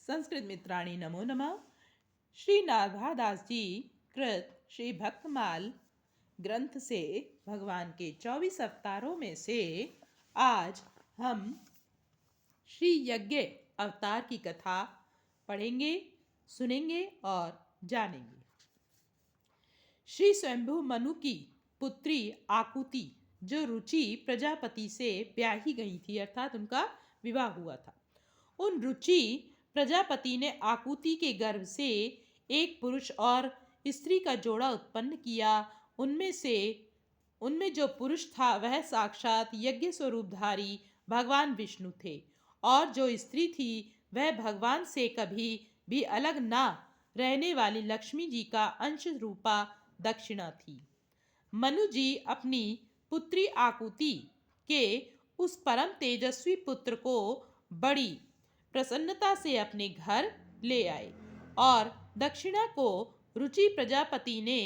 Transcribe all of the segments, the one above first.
संस्कृत मित्राणी नमो नमः। श्री नागादास जी कृत श्री भक्तमाल ग्रंथ से भगवान के 24 अवतारों में से आज हम श्री यज्ञ अवतार की कथा पढ़ेंगे, सुनेंगे और जानेंगे। श्री स्वयंभू मनु की पुत्री आकुति जो रुचि प्रजापति से ब्याही गई थी, अर्थात उनका विवाह हुआ था। उन रुचि प्रजापति ने आकुति के गर्भ से एक पुरुष और स्त्री का जोड़ा उत्पन्न किया। उनमें जो पुरुष था वह साक्षात यज्ञ स्वरूपधारी भगवान विष्णु थे, और जो स्त्री थी वह भगवान से कभी भी अलग ना रहने वाली लक्ष्मी जी का अंश रूपा दक्षिणा थी। मनु जी अपनी पुत्री आकुति के उस परम तेजस्वी पुत्र को बड़ी प्रसन्नता से अपने घर ले आए, और दक्षिणा को रुचि प्रजापति ने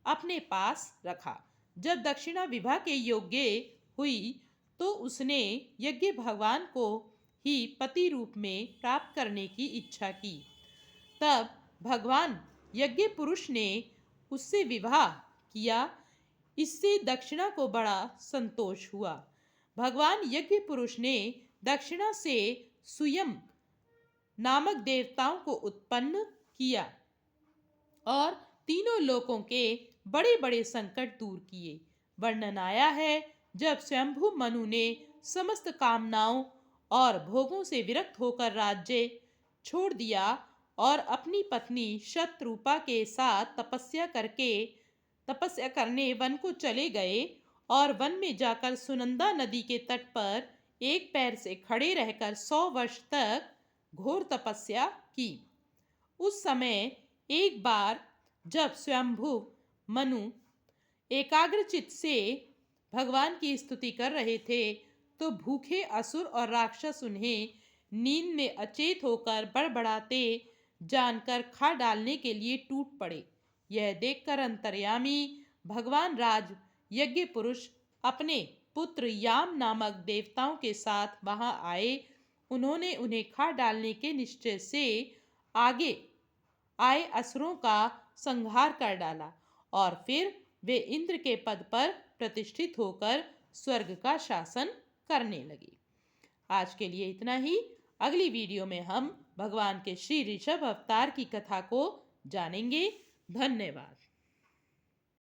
अपने पास रखा। जब दक्षिणा विवाह के योग्य हुई तो उसने यज्ञ भगवान को ही पति रूप में प्राप्त करने की इच्छा की। तब भगवान यज्ञ पुरुष ने उससे विवाह किया। इससे दक्षिणा को बड़ा संतोष हुआ। भगवान यज्ञ पुरुष ने दक्षिणा से सुयम नामक देवताओं को उत्पन्न किया और तीनों लोकों के बड़े बड़े संकट दूर किए। वर्णन आया है, जब स्वयंभू मनु ने समस्त कामनाओं और भोगों से विरक्त होकर राज्य छोड़ दिया और अपनी पत्नी शतरूपा के साथ तपस्या करने वन को चले गए, और वन में जाकर सुनंदा नदी के तट पर एक पैर से खड़े रहकर 100 वर्ष तक घोर तपस्या की। उस समय एक बार जब स्वयंभू मनु एकाग्रचित्त से भगवान की स्तुति कर रहे थे तो भूखे असुर और राक्षस उन्हें नींद में अचेत होकर बड़बड़ाते जानकर खा डालने के लिए टूट पड़े। यह देखकर अंतर्यामी भगवान राज यज्ञ पुरुष अपने पुत्र याम नामक देवताओं के साथ वहां आए। उन्होंने उन्हें खा डालने के निश्चय से आगे आए असुरों का संहार कर डाला, और फिर वे इंद्र के पद पर प्रतिष्ठित होकर स्वर्ग का शासन करने लगे। आज के लिए इतना ही। अगली वीडियो में हम भगवान के श्री ऋषभ अवतार की कथा को जानेंगे। धन्यवाद।